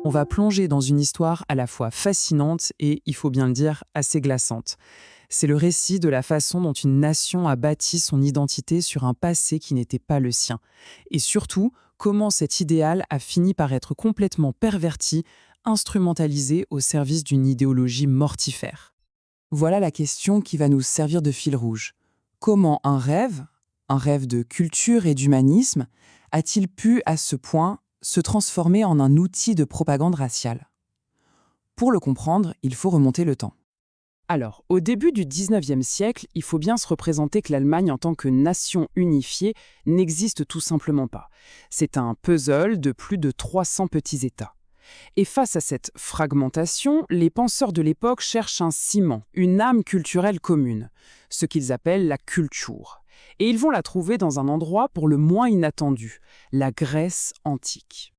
On va plonger dans une histoire à la fois fascinante et, il faut bien le dire, assez glaçante. C'est le récit de la façon dont une nation a bâti son identité sur un passé qui n'était pas le sien. Et surtout, comment cet idéal a fini par être complètement perverti, instrumentalisé au service d'une idéologie mortifère. Voilà la question qui va nous servir de fil rouge. Comment un rêve de culture et d'humanisme, a-t-il pu, à ce point, se transformer en un outil de propagande raciale? Pour le comprendre, il faut remonter le temps. Alors, au début du 19e siècle, il faut bien se représenter que l'Allemagne en tant que nation unifiée n'existe tout simplement pas. C'est un puzzle de plus de 300 petits États. Et face à cette fragmentation, les penseurs de l'époque cherchent un ciment, une âme culturelle commune, ce qu'ils appellent la Kultur. Et ils vont la trouver dans un endroit pour le moins inattendu, la Grèce antique.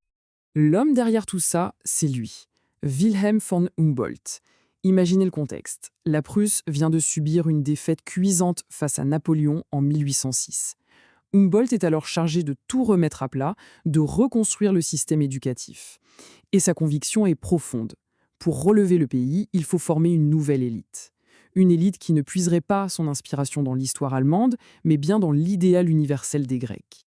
L'homme derrière tout ça, c'est lui, Wilhelm von Humboldt. Imaginez le contexte. La Prusse vient de subir une défaite cuisante face à Napoléon en 1806. Humboldt est alors chargé de tout remettre à plat, de reconstruire le système éducatif. Et sa conviction est profonde. Pour relever le pays, il faut former une nouvelle élite. Une élite qui ne puiserait pas son inspiration dans l'histoire allemande, mais bien dans l'idéal universel des Grecs.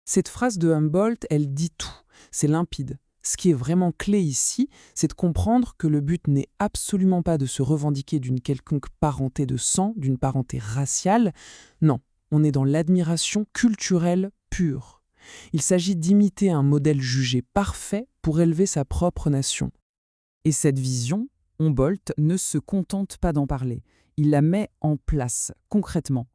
Cette phrase de Humboldt, elle dit tout. C'est limpide. Ce qui est vraiment clé ici, c'est de comprendre que le but n'est absolument pas de se revendiquer d'une quelconque parenté de sang, d'une parenté raciale. Non, on est dans l'admiration culturelle pure. Il s'agit d'imiter un modèle jugé parfait pour élever sa propre nation. Et cette vision, Humboldt ne se contente pas d'en parler. Il la met en place, concrètement.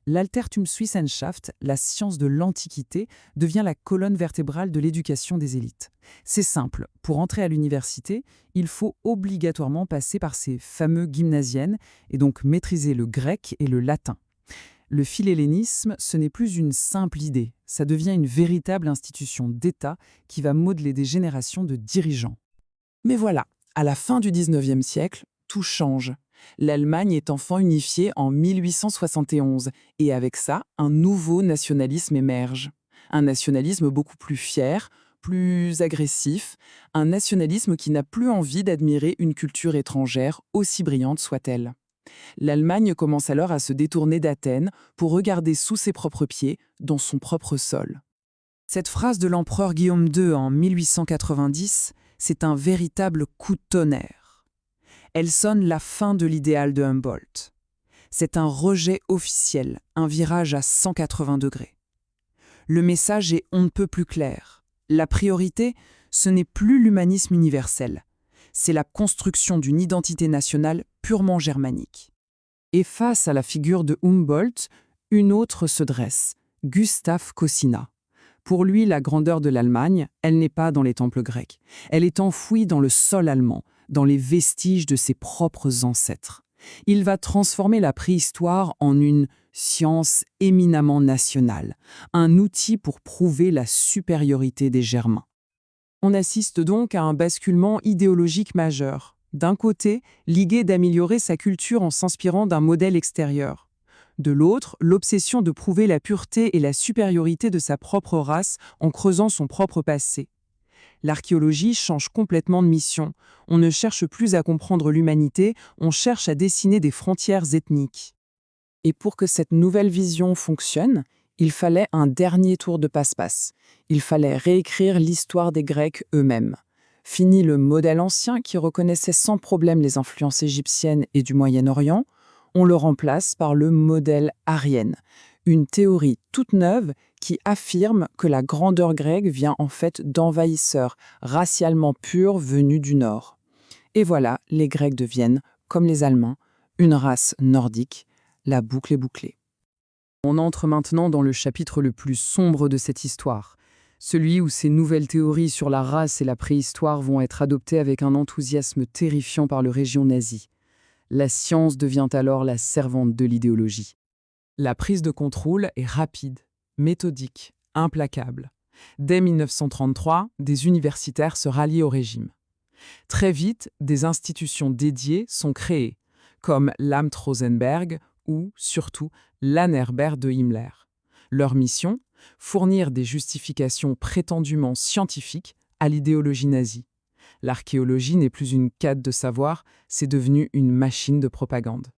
L'Altertumswissenschaft, la science de l'Antiquité, devient la colonne vertébrale de l'éducation des élites. C'est simple, pour entrer à l'université, il faut obligatoirement passer par ces fameux gymnasiennes et donc maîtriser le grec et le latin. Le philhellénisme, ce n'est plus une simple idée, ça devient une véritable institution d'État qui va modeler des générations de dirigeants. Mais voilà, à la fin du 19e siècle, tout change. L'Allemagne est enfin unifiée en 1871 et avec ça, un nouveau nationalisme émerge. Un nationalisme beaucoup plus fier, plus agressif, un nationalisme qui n'a plus envie d'admirer une culture étrangère, aussi brillante soit-elle. L'Allemagne commence alors à se détourner d'Athènes pour regarder sous ses propres pieds, dans son propre sol. Cette phrase de l'empereur Guillaume II en 1890, c'est un véritable coup de tonnerre. Elle sonne la fin de l'idéal de Humboldt. C'est un rejet officiel, un virage à 180 degrés. Le message est on ne peut plus clair. La priorité, ce n'est plus l'humanisme universel. C'est la construction d'une identité nationale purement germanique. Et face à la figure de Humboldt, une autre se dresse, Gustav Kossinna. Pour lui, la grandeur de l'Allemagne, elle n'est pas dans les temples grecs. Elle est enfouie dans le sol allemand, dans les vestiges de ses propres ancêtres. Il va transformer la préhistoire en une science éminemment nationale, un outil pour prouver la supériorité des Germains. On assiste donc à un basculement idéologique majeur. D'un côté, l'idée d'améliorer sa culture en s'inspirant d'un modèle extérieur. De l'autre, l'obsession de prouver la pureté et la supériorité de sa propre race en creusant son propre passé. L'archéologie change complètement de mission. On ne cherche plus à comprendre l'humanité, on cherche à dessiner des frontières ethniques. Et pour que cette nouvelle vision fonctionne, il fallait un dernier tour de passe-passe. Il fallait réécrire l'histoire des Grecs eux-mêmes. Fini le modèle ancien qui reconnaissait sans problème les influences égyptiennes et du Moyen-Orient, on le remplace par le modèle aryen, une théorie toute neuve qui affirme que la grandeur grecque vient en fait d'envahisseurs racialement purs venus du Nord. Et voilà, les Grecs deviennent, comme les Allemands, une race nordique. La boucle est bouclée. On entre maintenant dans le chapitre le plus sombre de cette histoire, celui où ces nouvelles théories sur la race et la préhistoire vont être adoptées avec un enthousiasme terrifiant par le régime nazi. La science devient alors la servante de l'idéologie. La prise de contrôle est rapide, méthodique, implacable. Dès 1933, des universitaires se rallient au régime. Très vite, des institutions dédiées sont créées, comme l'Amt Rosenberg ou, surtout, l'Annerbert de Himmler. Leur mission, fournir des justifications prétendument scientifiques à l'idéologie nazie. L'archéologie n'est plus une quête de savoir, c'est devenu une machine de propagande.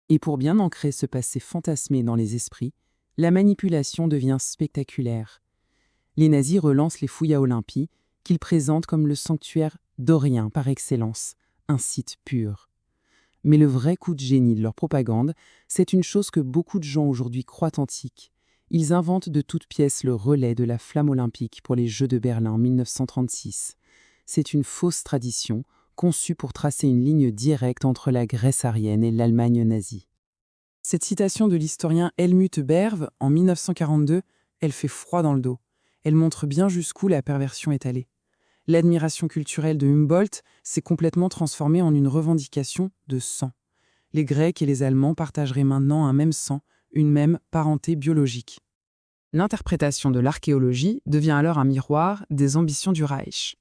Et pour bien ancrer ce passé fantasmé dans les esprits, la manipulation devient spectaculaire. Les nazis relancent les fouilles à Olympie, qu'ils présentent comme le sanctuaire dorien par excellence, un site pur. Mais le vrai coup de génie de leur propagande, c'est une chose que beaucoup de gens aujourd'hui croient antique. Ils inventent de toutes pièces le relais de la flamme olympique pour les Jeux de Berlin en 1936. C'est une fausse tradition, conçue pour tracer une ligne directe entre la Grèce aryenne et l'Allemagne nazie. Cette citation de l'historien Helmut Berve, en 1942, elle fait froid dans le dos. Elle montre bien jusqu'où la perversion est allée. L'admiration culturelle de Humboldt s'est complètement transformée en une revendication de sang. Les Grecs et les Allemands partageraient maintenant un même sang, une même parenté biologique. L'interprétation de l'archéologie devient alors un miroir des ambitions du Reich.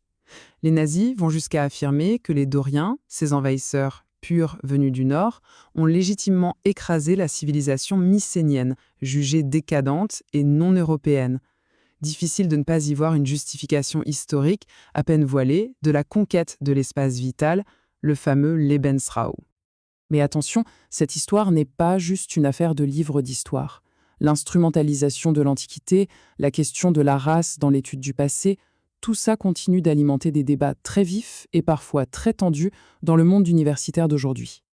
Les nazis vont jusqu'à affirmer que les Doriens, ces envahisseurs purs venus du Nord, ont légitimement écrasé la civilisation mycénienne, jugée décadente et non européenne. Difficile de ne pas y voir une justification historique, à peine voilée, de la conquête de l'espace vital, le fameux Lebensraum. Mais attention, cette histoire n'est pas juste une affaire de livres d'histoire. L'instrumentalisation de l'Antiquité, la question de la race dans l'étude du passé, tout ça continue d'alimenter des débats très vifs et parfois très tendus dans le monde universitaire d'aujourd'hui.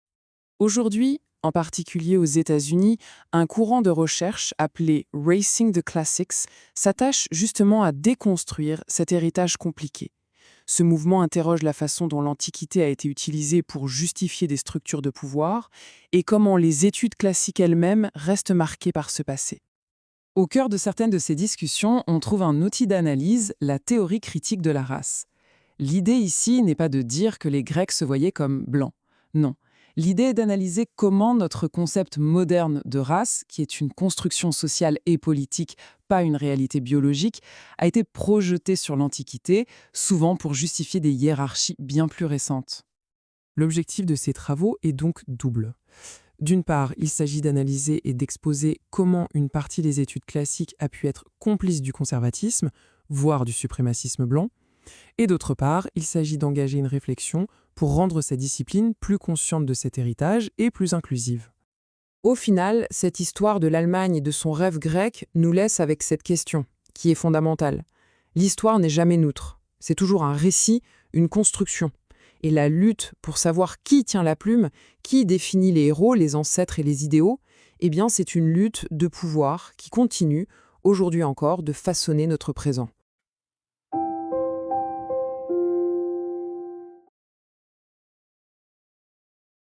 Aujourd'hui, en particulier aux États-Unis, un courant de recherche appelé Racing the Classics s'attache justement à déconstruire cet héritage compliqué. Ce mouvement interroge la façon dont l'Antiquité a été utilisée pour justifier des structures de pouvoir et comment les études classiques elles-mêmes restent marquées par ce passé. Au cœur de certaines de ces discussions, on trouve un outil d'analyse, la théorie critique de la race. L'idée ici n'est pas de dire que les Grecs se voyaient comme blancs. Non. L'idée est d'analyser comment notre concept moderne de race, qui est une construction sociale et politique, pas une réalité biologique, a été projeté sur l'Antiquité, souvent pour justifier des hiérarchies bien plus récentes. L'objectif de ces travaux est donc double. D'une part, il s'agit d'analyser et d'exposer comment une partie des études classiques a pu être complice du conservatisme, voire du suprémacisme blanc. Et d'autre part, il s'agit d'engager une réflexion pour rendre cette discipline plus consciente de cet héritage et plus inclusive. Au final, cette histoire de l'Allemagne et de son rêve grec nous laisse avec cette question, qui est fondamentale. L'histoire n'est jamais neutre. C'est toujours un récit, une construction. Et la lutte pour savoir qui tient la plume, qui définit les héros, les ancêtres et les idéaux, eh bien c'est une lutte de pouvoir qui continue, aujourd'hui encore, de façonner notre présent.